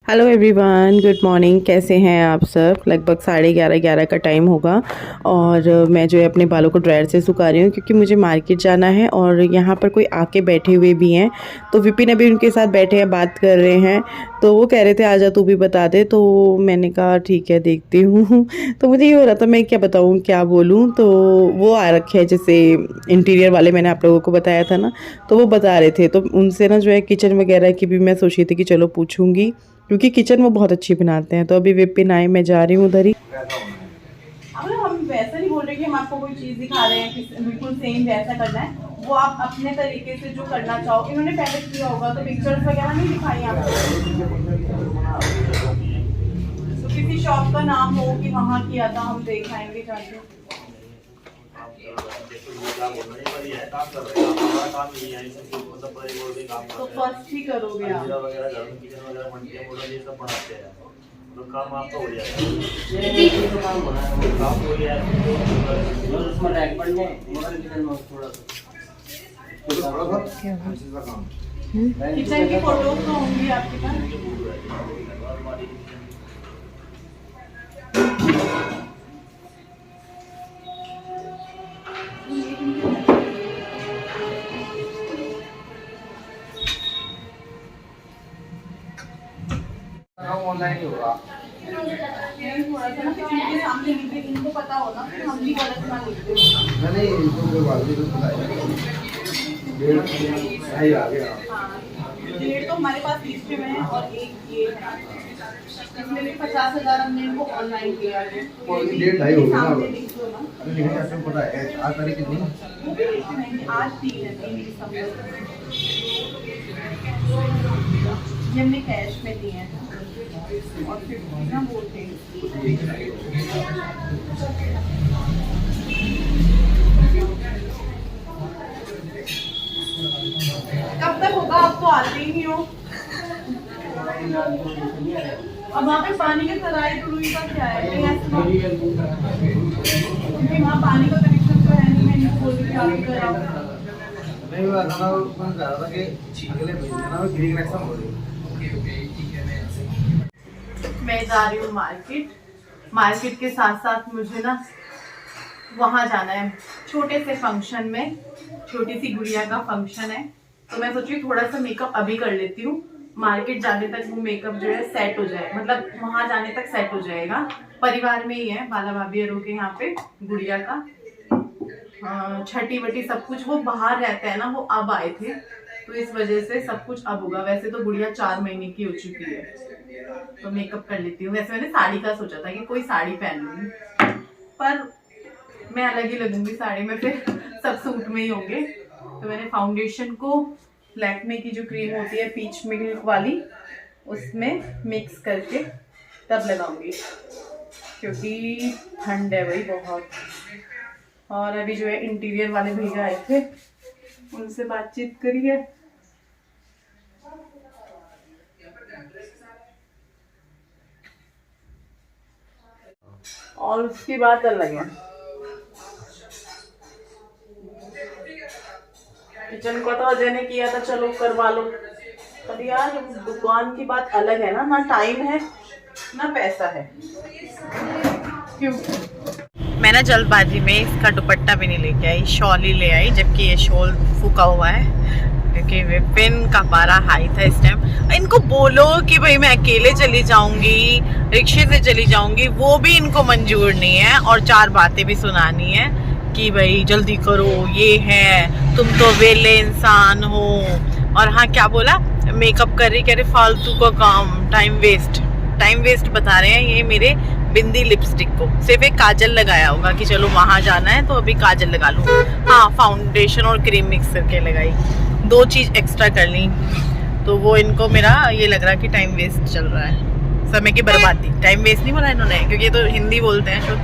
Hello everyone, good morning. कैसे हैं आप सब? लगभग 11:30 का टाइम होगा और मैं जो है अपने बालों को ड्रायर से सुखा रही हूँ क्योंकि मुझे मार्केट जाना है और यहाँ पर कोई आके बैठे हुए भी हैं। तो विपिन अभी उनके साथ बैठे हैं, बात कर रहे हैं। तो वो कह रहे थे आजा तू भी बता दे, तो मैंने कहा ठीक है देखती हूँ। तो मुझे ये हो रहा था मैं क्या बताऊँ, क्या बोलूँ। तो वो आ रखे हैं जैसे इंटीरियर वाले, मैंने आप लोगों को बताया था ना, तो वो बता रहे थे। तो उनसे ना जो है किचन वगैरह की भी मैं सोच रही थी कि चलो पूछूंगी, क्योंकि किचन वो बहुत अच्छी बनाते हैं। तो अभी विपिन आए, मैं जा रही हूँ उधर ही। अब ना हम वैसा नहीं बोल रहे कि हम आपको कोई चीज दिखा रहे हैं कि बिल्कुल सेम वैसा करना है। वो आप अपने तरीके से जो करना चाहो। इन्होंने पहले किया होगा तो पिक्चर्स वगैरह नहीं दिखाई आपको, तो किसी शॉप का नाम हो कि वहाँ किया था, हम दिखाएंगे जाके। तो फर्स्ट ही करोगे आप? तो काम आपका हो जाएगा। काम हो गया उसमें रैक पर थोड़ा सा किचन की फोटोज तो होंगी आपके पास? ऑनलाइन होगा। थोड़ा सा ना किचन के सामने लिखते, इनको पता हो ना कि हम भी गलत ना लिखते हो। नहीं इनको कोई बात नहीं, तो बताइए सही आ गया। डेढ़ तो हमारे पास लिस्ट में है और एक ये है, इसमें भी 50,000 हमने इनको ऑनलाइन किया है। डेढ़ ढाई हो गया ना। लिख दो ना, अरे लेकिन आपको पता है आज तारीख कितनी? वो भी लिख देंगे। आज 3 है, 3 दिसंबर। ये हमने कैश में दिए हैं और फिर ना बोलते हैं। कब तक होगा? आप तो आते ही नहीं हो। अब वहाँ पे पानी का सराय रुई का क्या है? क्योंकि वहाँ पानी का कनेक्शन तो है नहीं। मैं नहीं बोल रही आप इधर आओ। नहीं वो खाना मैं कह रहा था कि अगले महीने ना ग्रीन कनेक्शन हो रही है। मैं जा रही हूँ मार्केट के साथ साथ मुझे ना वहाँ जाना है छोटे से फंक्शन में। छोटी सी गुड़िया का फंक्शन है, तो मैं सोच रही थोड़ा सा मेकअप अभी कर लेती हूँ। मार्केट जाने तक वो मेकअप जो है सेट हो जाए, मतलब वहाँ जाने तक सेट हो जाएगा। परिवार में ही है, बाला भाभी अरु के यहाँ पे गुड़िया का छठी वटी सब कुछ। वो बाहर रहते हैं ना, वो अब आए थे, तो इस वजह से सब कुछ अब होगा। वैसे तो गुड़िया 4 महीने की हो चुकी है, तो मेकअप कर लेती हूँ। वैसे मैंने साड़ी का सोचा था कि कोई साड़ी पहन लूंगी, पर मैं अलग ही लगूंगी साड़ी में, फिर सब सूट में ही होंगे। तो मैंने फाउंडेशन को लैक्मे की जो क्रीम होती है पीच मिल्क वाली, उसमें मिक्स करके तब लगाऊंगी, क्योंकि ठंड है भाई बहुत। और अभी जो है इंटीरियर वाले भैया आए थे, उनसे बातचीत करी है। और उसकी बात अलग है। किचन को तो अजय ने किया था, चलो करवा लो। पर यार दुकान की बात अलग है ना टाइम है ना पैसा है। क्यों? मैं ना जल्दबाजी में इसका दुपट्टा भी नहीं लेके आई, शॉल ही ले आई, जबकि ये शॉल फूका हुआ है क्योंकि विपिन का पारा हाई था इस टाइम। इनको बोलो कि भाई मैं अकेले चली जाऊंगी, रिक्शे से चली जाऊंगी, वो भी इनको मंजूर नहीं है। और 4 बातें भी सुनानी है कि भाई जल्दी करो, ये है, तुम तो वेले इंसान हो। और हाँ क्या बोला, मेकअप कर रही, कह रहे फालतू का काम, टाइम वेस्ट बता रहे हैं ये मेरे बिंदी लिपस्टिक को। सिर्फ एक काजल लगाया होगा कि चलो वहां जाना है तो अभी काजल लगा लूं। हाँ, फाउंडेशन और क्रीम मिक्स करके लगाई, 2 चीज एक्स्ट्रा कर ली। तो वो इनको मेरा ये लग रहा है कि टाइम वेस्ट चल रहा है, समय की बर्बादी। टाइम वेस्ट नहीं बोला इन्होंने, क्योंकि ये तो हिंदी बोलते हैं शुद्ध।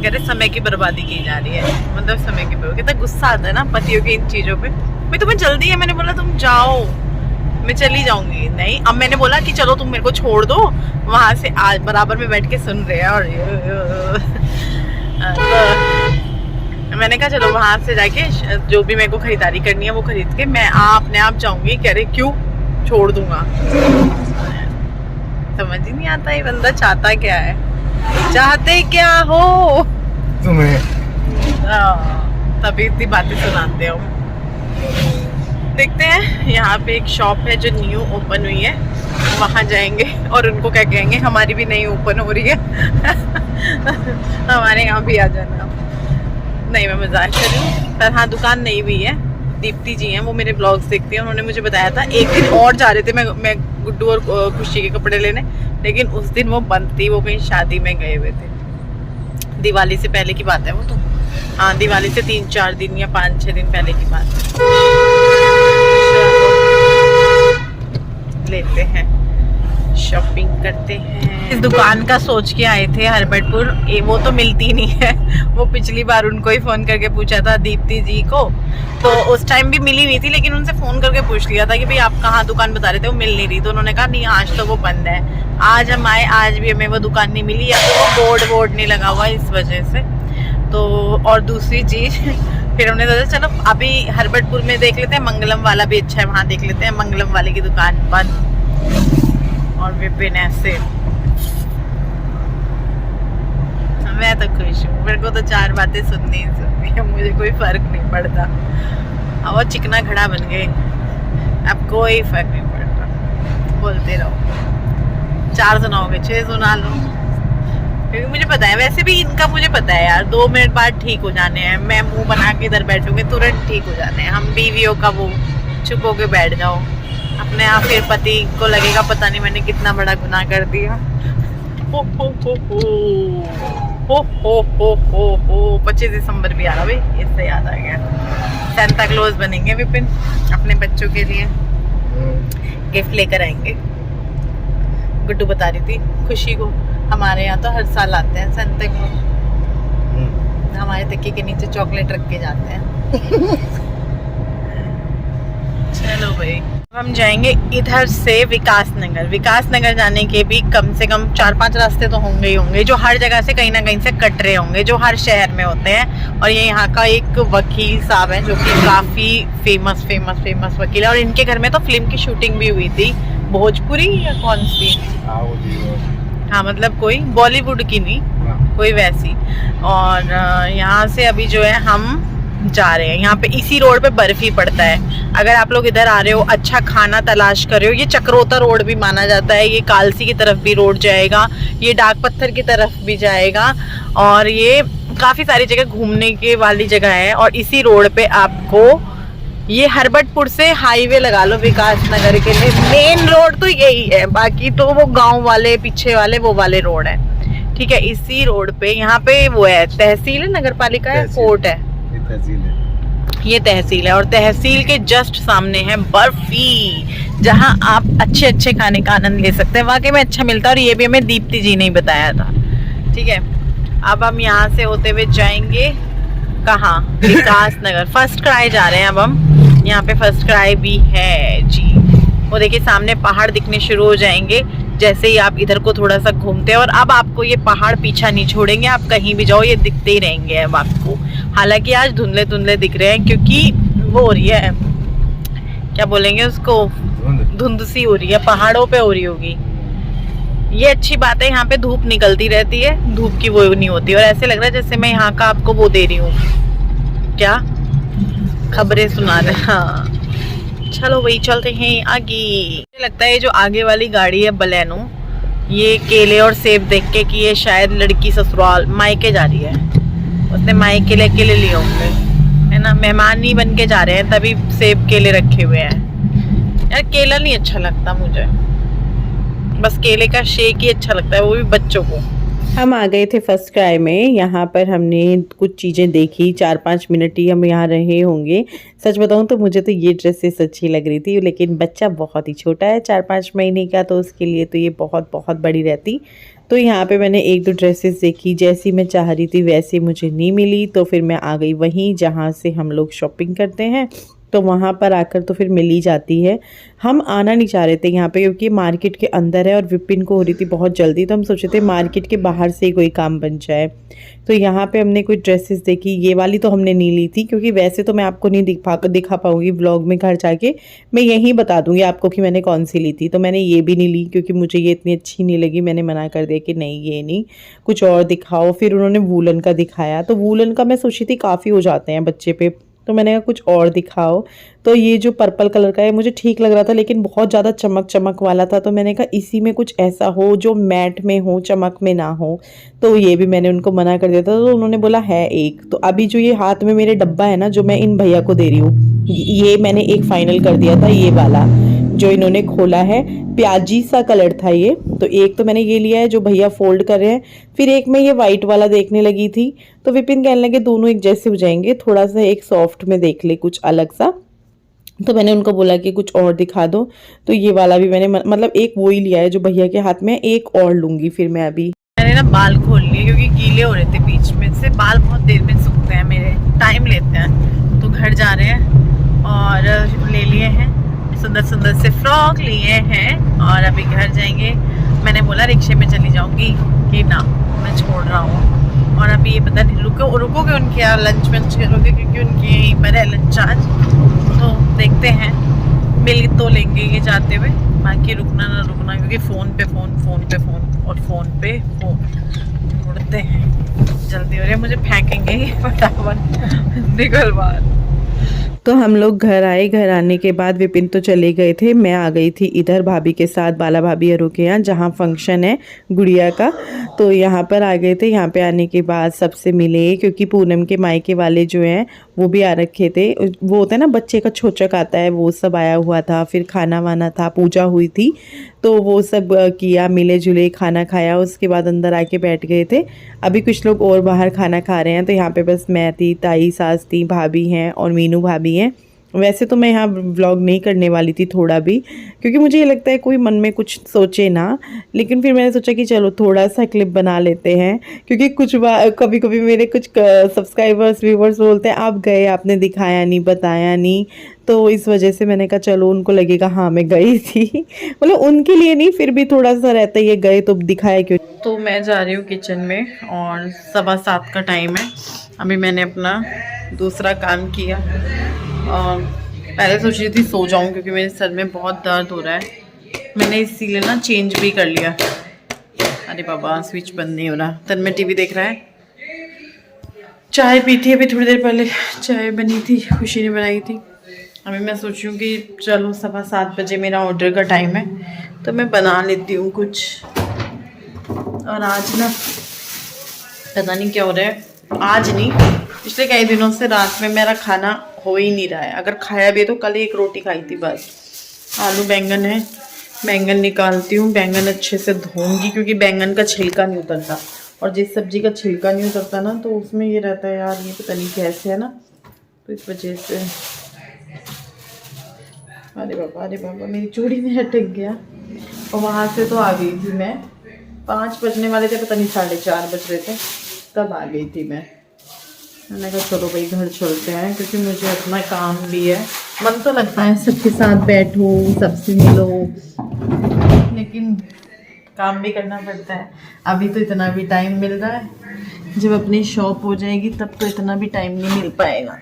कह रहे समय की बर्बादी की जा रही है, मतलब समय की बर्बादी। कितना गुस्सा आता है ना पतियों की इन चीजों पे। भाई तुम्हें जल्दी है, मैंने बोला तुम जाओ, मैं चली जाऊंगी। नहीं, अब मैंने बोला कि चलो तुम मेरे को छोड़ दो, वहां से आज बराबर में बैठ के सुन रहे हैं। और तो मैंने कहा चलो वहां से जाके जो भी मेरे को खरीदारी करनी है वो खरीद के मैं अपने आप जाऊंगी। कह रहे क्यों, छोड़ दूंगा। समझ ही नहीं आता ये बंदा चाहता क्या है, चाहते क्या हो तुम्हें। तभी इतनी बातें सुनाते हो। देखते हैं, यहाँ पे एक शॉप है जो न्यू ओपन हुई है, वहाँ जाएंगे और उनको क्या कहेंगे हमारी भी नई ओपन हो रही है हमारे यहाँ भी आ जाना। नहीं, मैं मजाक कर रही हूँ, पर हाँ दुकान नई भी है। दीप्ति जी हैं, वो मेरे ब्लॉग्स देखती हैं, उन्होंने मुझे बताया था एक दिन और जा रहे थे मैं गुड्डू और खुशी के कपड़े लेने, लेकिन उस दिन वो बंद थी, वो कहीं शादी में गए हुए थे। दिवाली से पहले की बात है वो तो, हाँ दिवाली से 3-4 दिन या 5-6 दिन पहले की बात है। लेते हैं, शॉपिंग करते हैं। इस दुकान का सोच के आए थे हरबटपुर, वो तो मिलती नहीं है। वो पिछली बार उनको ही फोन करके पूछा था दीप्ति जी को, तो उस टाइम भी मिली नहीं थी, लेकिन उनसे फोन करके पूछ लिया था कि भाई आप कहाँ दुकान बता रहे थे, वो मिल नहीं रही। तो उन्होंने कहा नहीं आज तो वो बंद है। आज हम आए, आज भी हमें वो दुकान नहीं मिली, या तो वो बोर्ड नहीं लगा हुआ इस वजह से। तो और दूसरी चीज फिर उन्होंने सोचा चलो अभी हरबटपुर में देख लेते हैं, मंगलम वाला भी अच्छा है, वहाँ देख लेते हैं। मंगलम वाले की दुकान बंद और विपिन ऐसे। मैं तो खुश हूँ, मेरे को तो 4 बातें सुननी है, मुझे कोई फर्क नहीं पड़ता। अब वो चिकना खड़ा बन गए, अब कोई फर्क नहीं पड़ता, बोलते रहो। 4 सुनाओगे 6 सुना लो, क्योंकि मुझे पता है, वैसे भी इनका मुझे पता है यार 2 मिनट बाद ठीक हो जाने हैं। मैं मुंह बना के इधर बैठूंगी तुरंत ठीक हो जाने हैं। हम बीवियों का वो चुप होके बैठ जाओ अपने आप, फिर पति को लगेगा पता नहीं मैंने कितना बड़ा गुनाह कर दिया। हो हो हो हो हो हो हो हो हो 25 दिसंबर भी आ रहा भाई, इससे याद आ गया, सेंटा क्लॉज बनेंगे विपिन, अपने बच्चों के लिए गिफ्ट लेकर आएंगे। गुड्डू बता रही थी खुशी को, हमारे यहाँ तो हर साल आते हैं सेंटा क्लॉज, हमारे तकिए के नीचे चॉकलेट रख के जाते हैं। चलो भाई, हम जाएंगे इधर से विकास नगर जाने के भी कम से कम 4-5 रास्ते तो होंगे ही होंगे, जो हर जगह से कहीं ना कहीं से कट रहे होंगे, जो हर शहर में होते हैं। और ये यहाँ का एक वकील साहब है जो कि काफी फेमस वकील है, और इनके घर में तो फिल्म की शूटिंग भी हुई थी, भोजपुरी या कौन सी, हाँ मतलब कोई बॉलीवुड की नहीं, कोई वैसी। और यहाँ से अभी जो है हम जा रहे हैं, यहाँ पे इसी रोड पे बर्फी पड़ता है। अगर आप लोग इधर आ रहे हो, अच्छा खाना तलाश कर रहे हो, ये चक्रोता रोड भी माना जाता है, ये कालसी की तरफ भी रोड जाएगा, ये डाक पत्थर की तरफ भी जाएगा, और ये काफी सारी जगह घूमने के वाली जगह है। और इसी रोड पे आपको ये हरबटपुर से हाईवे लगा लो विकास नगर के लिए, मेन रोड तो यही है, बाकी तो वो गाँव वाले पीछे वाले वो वाले रोड है। ठीक है, इसी रोड पे यहाँ पे वो है तहसील है, नगर पालिका है, कोर्ट है, ये तहसील है। और तहसील के जस्ट सामने है बर्फी, जहां आप अच्छे खाने का आनंद ले सकते हैं। वाकई में अच्छा मिलता है, और ये भी हमें दीप्ति जी ने ही बताया था। ठीक है, अब हम यहाँ से होते हुए जाएंगे कहाँ, विकास नगर। फर्स्ट क्राई जा रहे हैं अब हम, यहाँ पे फर्स्ट क्राई भी है जी। वो देखिए सामने पहाड़ दिखने शुरू हो जाएंगे जैसे ही आप इधर को थोड़ा सा घूमते हैं। और अब आपको ये पहाड़ पीछा नहीं छोड़ेंगे, आप कहीं भी जाओ ये दिखते ही रहेंगे अब आपको। हालांकि आज धुंधले दिख रहे हैं, क्योंकि वो हो रही है, क्या बोलेंगे उसको, धुंध सी हो रही है, पहाड़ों पे हो रही होगी। ये अच्छी बात है, यहाँ पे धूप निकलती रहती है, धूप की वो नहीं होती। और ऐसे लग रहा है जैसे मैं यहाँ का आपको वो दे रही हूँ, क्या खबरें सुना रहे। हाँ चलो वही चलते हैं आगे। मुझे लगता है ये जो आगे वाली गाड़ी है बलेनो, ये केले और सेब देख के कि ये शायद लड़की ससुराल मायके जा रही है, उसने मायके ले केले लिए होंगे, है ना, मेहमान ही बन के जा रहे हैं, तभी सेब केले रखे हुए हैं। यार केला नहीं अच्छा लगता मुझे, बस केले का शेक ही अच्छा लगता है, वो भी बच्चों को। हम आ गए थे फर्स्ट क्राई में। यहाँ पर हमने कुछ चीज़ें देखी, 4-5 मिनट ही हम यहाँ रहे होंगे। सच बताऊँ तो मुझे तो ये ड्रेसेस अच्छी लग रही थी, लेकिन बच्चा बहुत ही छोटा है, 4-5 महीने का, तो उसके लिए तो ये बहुत बड़ी रहती। तो यहाँ पे मैंने 1-2 ड्रेसेस देखी, जैसी मैं चाह रही थी वैसी मुझे नहीं मिली, तो फिर मैं आ गई वहीं जहाँ से हम लोग शॉपिंग करते हैं। तो वहाँ पर आकर तो फिर मिल ही जाती है। हम आना नहीं चाह रहे थे यहाँ पे क्योंकि मार्केट के अंदर है और विपिन को हो रही थी बहुत जल्दी, तो हम सोचे थे मार्केट के बाहर से ही कोई काम बन जाए। तो यहाँ पे हमने कुछ ड्रेसेस देखी, ये वाली तो हमने नहीं ली थी क्योंकि वैसे तो मैं आपको नहीं दिखा पाऊँगी व्लॉग में, घर जाके मैं यहीं बता दूँगी आपको कि मैंने कौन सी ली थी। तो मैंने ये भी नहीं ली क्योंकि मुझे ये इतनी अच्छी नहीं लगी, मैंने मना कर दिया कि नहीं ये नहीं, कुछ और दिखाओ। फिर उन्होंने वूलन का दिखाया, तो वूलन का मैं सोची थी काफ़ी हो जाते हैं बच्चे पे, तो मैंने कहा कुछ और दिखाओ। तो ये जो पर्पल कलर का है मुझे ठीक लग रहा था लेकिन बहुत ज़्यादा चमक चमक वाला था, तो मैंने कहा इसी में कुछ ऐसा हो जो मैट में हो, चमक में ना हो। तो ये भी मैंने उनको मना कर दिया था, तो उन्होंने बोला है एक। तो अभी जो ये हाथ में मेरे डब्बा है ना, जो मैं इन भैया को दे रही हूँ, ये मैंने एक फाइनल कर दिया था, ये वाला जो इन्होंने खोला है, प्याजी सा कलर था ये। तो एक तो मैंने ये लिया है जो भैया फोल्ड कर रहे हैं, फिर एक मैं ये वाइट वाला देखने लगी थी, तो विपिन कहने लगे दोनों एक जैसे हो जाएंगे, थोड़ा सा एक सॉफ्ट में देख ले कुछ अलग सा। तो मैंने उनको बोला कि कुछ और दिखा दो, तो ये वाला भी मैंने मतलब एक वो ही लिया है जो भैया के हाथ में, एक और लूँगी फिर मैं। अभी मैंने ना बाल खोल लिए क्योंकि गीले हो रहे थे बीच में से, बाल बहुत देर में सूखते हैं मेरे, टाइम लेते हैं। तो घर जा रहे हैं और ले लिए हैं सुंदर सुंदर से फ्रॉक लिए हैं और अभी घर जाएंगे। मैंने बोला रिक्शे में चली जाऊंगी कि ना मैं छोड़ रहा हूँ, और अभी ये पता नहीं रुकोगे उनके यहाँ लंच वंच करोगे क्योंकि उनके यहीं पर है लंच आज, तो देखते हैं मिल तो लेंगे ये जाते हुए, बाकी रुकना ना रुकना क्योंकि फ़ोन पे फ़ोन उड़ते हैं। जल्दी हो रही है, मुझे फेंकेंगे ही फटाफट निकल बाहर। तो हम लोग घर आए, घर आने के बाद विपिन तो चले गए थे, मैं आ गई थी इधर भाभी के साथ, बाला भाभी अरु के यहाँ जहाँ फंक्शन है गुड़िया का। तो यहाँ पर आ गए थे, यहाँ पे आने के बाद सबसे मिले क्योंकि पूनम के मायके वाले जो हैं वो भी आ रखे थे। वो होता है ना बच्चे का छोचक आता है, वो सब आया हुआ था, फिर खाना वाना था, पूजा हुई थी, तो वो सब किया, मिले जुले, खाना खाया, उसके बाद अंदर आके बैठ गए थे। अभी कुछ लोग और बाहर खाना खा रहे हैं, तो यहाँ पे बस मैं थी, ताई सास थी, भाभी हैं और मीनू भाभी हैं। वैसे तो मैं यहाँ व्लॉग नहीं करने वाली थी थोड़ा भी, क्योंकि मुझे ये लगता है कोई मन में कुछ सोचे ना, लेकिन फिर मैंने सोचा कि चलो थोड़ा सा क्लिप बना लेते हैं, क्योंकि कभी कभी मेरे कुछ सब्सक्राइबर्स व्यूवर्स बोलते हैं आप गए, आपने दिखाया नहीं, बताया नहीं, तो इस वजह से मैंने कहा चलो उनको लगेगा हाँ मैं गई थी मतलब उनके लिए नहीं, फिर भी थोड़ा सा रहता है ये गए तो दिखाया क्यों। तो मैं जा रही हूँ किचन में और 7:15 का टाइम है। अभी मैंने अपना दूसरा काम किया और पहले सोच रही थी सो जाऊं क्योंकि मेरे सर में बहुत दर्द हो रहा है, मैंने इसीलिए ना चेंज भी कर लिया। अरे बाबा स्विच बंद नहीं हो रहा, तन में टीवी देख रहा है। चाय पी थी अभी थोड़ी देर पहले, चाय बनी थी, खुशी ने बनाई थी। अभी मैं सोच रही हूँ कि चलो 7:15 बजे मेरा ऑर्डर का टाइम है, तो मैं बना लेती हूँ कुछ। और आज ना पता नहीं क्या हो रहा है, आज नहीं पिछले कई दिनों से रात में मेरा खाना हो ही नहीं रहा है। अगर खाया भी है तो कल एक रोटी खाई थी बस। आलू बैंगन है, बैंगन निकालती हूँ, बैंगन अच्छे से धोऊंगी क्योंकि बैंगन का छिलका नहीं उतरता, और जिस सब्जी का छिलका नहीं उतरता ना तो उसमें ये रहता है यार, ये पता नहीं कैसे है ना, तो इस वजह से। अरे बाबा मेरी चूड़ी में अटक गया। और वहाँ से तो आ गई थी मैं, 5 बजने वाले थे, पता नहीं 4:30 बज रहे थे, तब आ गई थी मैं। मैंने कहा चलो भाई घर चलते हैं क्योंकि मुझे अपना काम भी है। मन तो लगता है सबके साथ बैठो, सबसे मिलो, लेकिन काम भी करना पड़ता है। अभी तो इतना भी टाइम मिल रहा है, जब अपनी शॉप हो जाएगी तब तो इतना भी टाइम नहीं मिल पाएगा।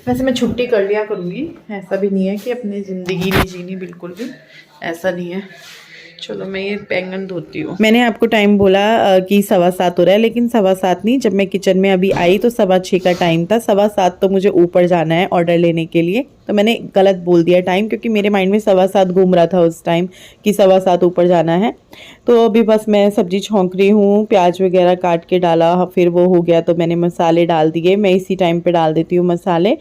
वैसे मैं छुट्टी कर लिया करूँगी, ऐसा भी नहीं है कि अपनी ज़िंदगी नहीं जीनी, बिल्कुल भी ऐसा नहीं है। चलो मैं ये बैंगन धोती हूँ। मैंने आपको टाइम बोला कि 7:15 हो रहा है, लेकिन 7:15 नहीं, जब मैं किचन में अभी आई तो 6:15 का टाइम था। 7:15 तो मुझे ऊपर जाना है ऑर्डर लेने के लिए, तो मैंने गलत बोल दिया टाइम क्योंकि मेरे माइंड में 7:15 घूम रहा था उस टाइम कि 7:15 ऊपर जाना है। तो अभी बस मैं सब्जी छौंक रही हूँ, प्याज वगैरह काट के डाला, फिर वो हो गया तो मैंने मसाले डाल दिए। मैं इसी टाइम पे डाल देती हूँ मसाले,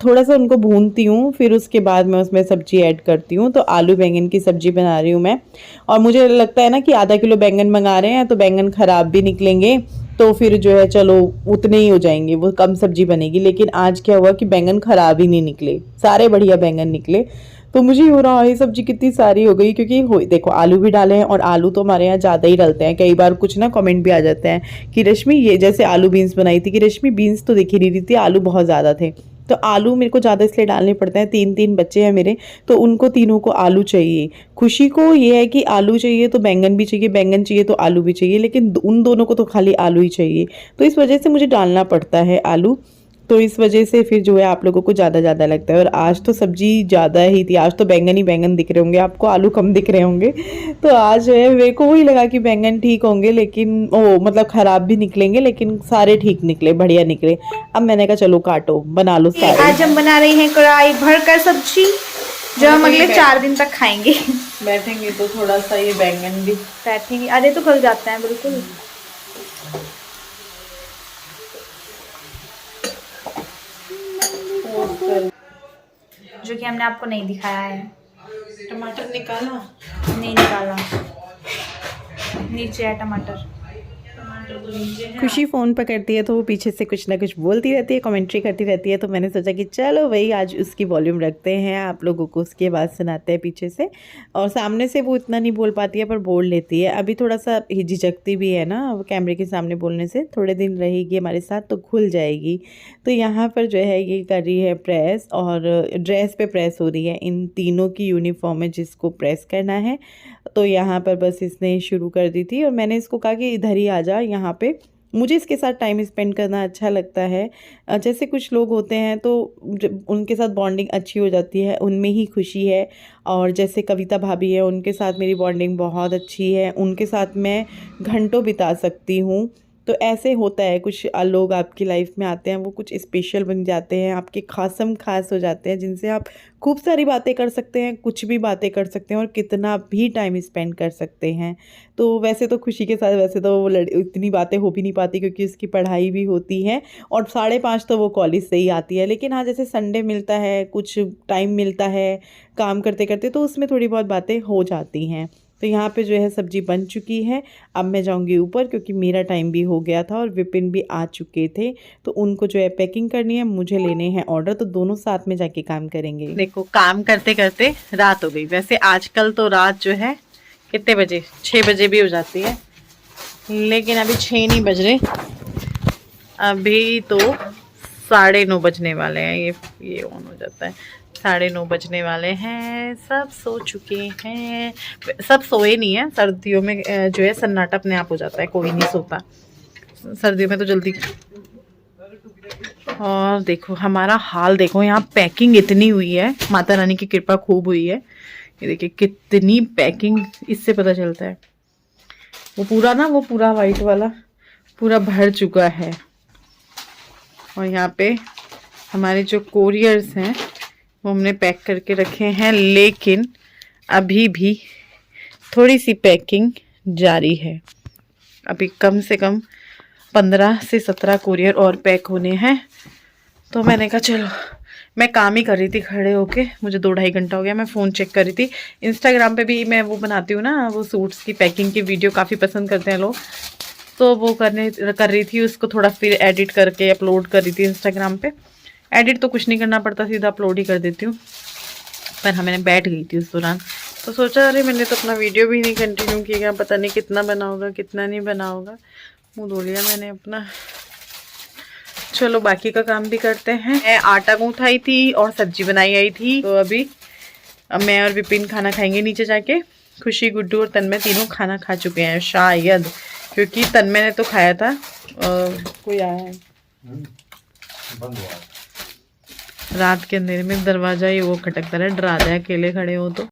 थोड़ा सा उनको भूनती हूँ, फिर उसके बाद मैं उसमें सब्जी ऐड करती हूँ। तो आलू बैंगन की सब्जी बना रही हूँ मैं, और मुझे लगता है ना कि आधा किलो बैंगन मंगा रहे हैं तो बैंगन खराब भी निकलेंगे, तो फिर जो है चलो उतने ही हो जाएंगे, वो कम सब्जी बनेगी। लेकिन आज क्या हुआ कि बैंगन खराब ही नहीं निकले, सारे बढ़िया बैंगन निकले। तो मुझे हो रहा है सब्जी कितनी सारी हो गई, क्योंकि देखो आलू भी डाले हैं, और आलू तो हमारे यहाँ ज़्यादा ही डलते हैं। कई बार कुछ ना कमेंट भी आ जाते हैं कि रश्मि ये जैसे आलू बीन्स बनाई थी कि रश्मि बीन्स तो दिख ही नहीं रही थी, आलू बहुत ज़्यादा थे। तो आलू मेरे को ज़्यादा इसलिए डालने पड़ते हैं, 3 बच्चे हैं मेरे, तो उनको तीनों को आलू चाहिए। खुशी को ये है कि आलू चाहिए तो बैंगन भी चाहिए, बैंगन चाहिए तो आलू भी चाहिए, लेकिन उन दोनों को तो खाली आलू ही चाहिए, तो इस वजह से मुझे डालना पड़ता है आलू। तो इस वजह से फिर जो है आप लोगों को ज़्यादा लगता है। और आज तो सब्जी ज़्यादा ही थी, आज तो बैंगन ही बैंगन दिख रहे होंगे आपको, आलू कम दिख रहे होंगे। तो आज जो है मेरे को वही लगा कि बैंगन ठीक होंगे, लेकिन मतलब ख़राब भी निकलेंगे, लेकिन सारे ठीक निकले, बढ़िया निकले। अब मैंने कहा चलो काटो, बना लो सारे। आज हम बना रहे हैं कढ़ाई भरकर सब्जी, जो हम अगले 4 दिन तक खाएंगे। बैठेंगे तो थोड़ा सा ये बैंगन भी बैठेंगे, अरे तो गल जाता है बिल्कुल। जो कि हमने आपको नहीं दिखाया है। टमाटर निकाला, नहीं निकाला, नीचे है टमाटर। खुशी फ़ोन पकड़ती है तो वो पीछे से कुछ ना कुछ बोलती रहती है, कमेंट्री करती रहती है, तो मैंने सोचा कि चलो भाई आज उसकी वॉल्यूम रखते हैं, आप लोगों को उसकी आवाज़ सुनाते हैं पीछे से। और सामने से वो इतना नहीं बोल पाती है पर बोल लेती है। अभी थोड़ा सा झिझकती भी है ना, वो कैमरे के सामने बोलने से। थोड़े दिन रहेगी हमारे साथ तो खुल जाएगी। तो यहाँ पर जो है ये कर रही है प्रेस, और ड्रेस पे प्रेस हो रही है। इन तीनों की यूनिफॉर्म है जिसको प्रेस करना है। तो यहाँ पर बस इसने शुरू कर दी थी और मैंने इसको कहा कि इधर ही आ जा, यहाँ पे मुझे इसके साथ टाइम स्पेंड करना अच्छा लगता है। जैसे कुछ लोग होते हैं तो उनके साथ बॉन्डिंग अच्छी हो जाती है, उनमें ही खुशी है। और जैसे कविता भाभी है, उनके साथ मेरी बॉन्डिंग बहुत अच्छी है, उनके साथ मैं घंटों बिता सकती हूँ। तो ऐसे होता है, कुछ लोग आपकी लाइफ में आते हैं, वो कुछ स्पेशल बन जाते हैं, आपके खासम खास हो जाते हैं, जिनसे आप खूब सारी बातें कर सकते हैं, कुछ भी बातें कर सकते हैं और कितना भी टाइम स्पेंड कर सकते हैं। तो वैसे तो खुशी के साथ वैसे तो वो इतनी बातें हो भी नहीं पाती, क्योंकि उसकी पढ़ाई भी होती है और 5:30 तो वो कॉलेज से ही आती है। लेकिन हाँ, जैसे संडे मिलता है, कुछ टाइम मिलता है काम करते करते, तो उसमें थोड़ी बहुत बातें हो जाती हैं। तो यहाँ पे जो है सब्जी बन चुकी है। अब मैं जाऊँगी ऊपर, क्योंकि मेरा टाइम भी हो गया था और विपिन भी आ चुके थे, तो उनको जो है पैकिंग करनी है, मुझे लेने हैं ऑर्डर, तो दोनों साथ में जाके काम करेंगे। देखो काम करते करते रात हो गई। वैसे आजकल तो रात जो है कितने बजे, 6 बजे भी हो जाती है, लेकिन अभी 6 नहीं बज रहे, अभी तो 9:30 बजने वाले हैं। ये ऑन हो जाता है, 9:30 बजने वाले हैं। सब सो चुके हैं, सब सोए नहीं है। सर्दियों में जो है सन्नाटा अपने आप हो जाता है, कोई नहीं सोता सर्दियों में तो जल्दी। और देखो हमारा हाल, देखो यहाँ पैकिंग इतनी हुई है, माता रानी की कृपा खूब हुई है। ये देखिए कितनी पैकिंग, इससे पता चलता है। वो पूरा वाइट वाला पूरा भर चुका है। और यहाँ पे हमारे जो कोरियर्स हैं वो हमने पैक करके रखे हैं, लेकिन अभी भी थोड़ी सी पैकिंग जारी है। अभी कम से कम 15 से 17 कोरियर और पैक होने हैं। तो मैंने कहा चलो, मैं काम ही कर रही थी खड़े होके, मुझे 2-2.5 घंटा हो गया। मैं फ़ोन चेक कर रही थी। इंस्टाग्राम पे भी मैं वो बनाती हूँ ना, वो सूट्स की पैकिंग की वीडियो काफ़ी पसंद करते हैं लोग, तो वो कर रही थी। उसको थोड़ा फिर एडिट करके अपलोड कर रही थी इंस्टाग्राम पे। एडिट तो कुछ नहीं करना पड़ता, सीधा अपलोड ही कर देती हूँ। पर हाँ, मैंने बैठ गई थी उस दौरान, तो सोचा अरे मैंने तो अपना वीडियो भी नहीं कंटिन्यू किया, पता नहीं कितना बना होगा कितना नहीं बना होगा। मुँह धो लिया मैंने अपना। चलो बाकी का काम भी करते हैं। मैं आटा गूँथाई थी और सब्जी बनाई आई थी। तो अभी अब मैं और विपिन खाना खाएंगे नीचे जाके। खुशी, गुड्डू और तन्मय तीनों खाना खा चुके हैं शायद, क्योंकि तन्मय ने तो खाया था। कोई आया है, बंद हुआ। रात के अंधेरे में दरवाजा ही वो खटकता है, डरा जाए अकेले खड़े हो तो।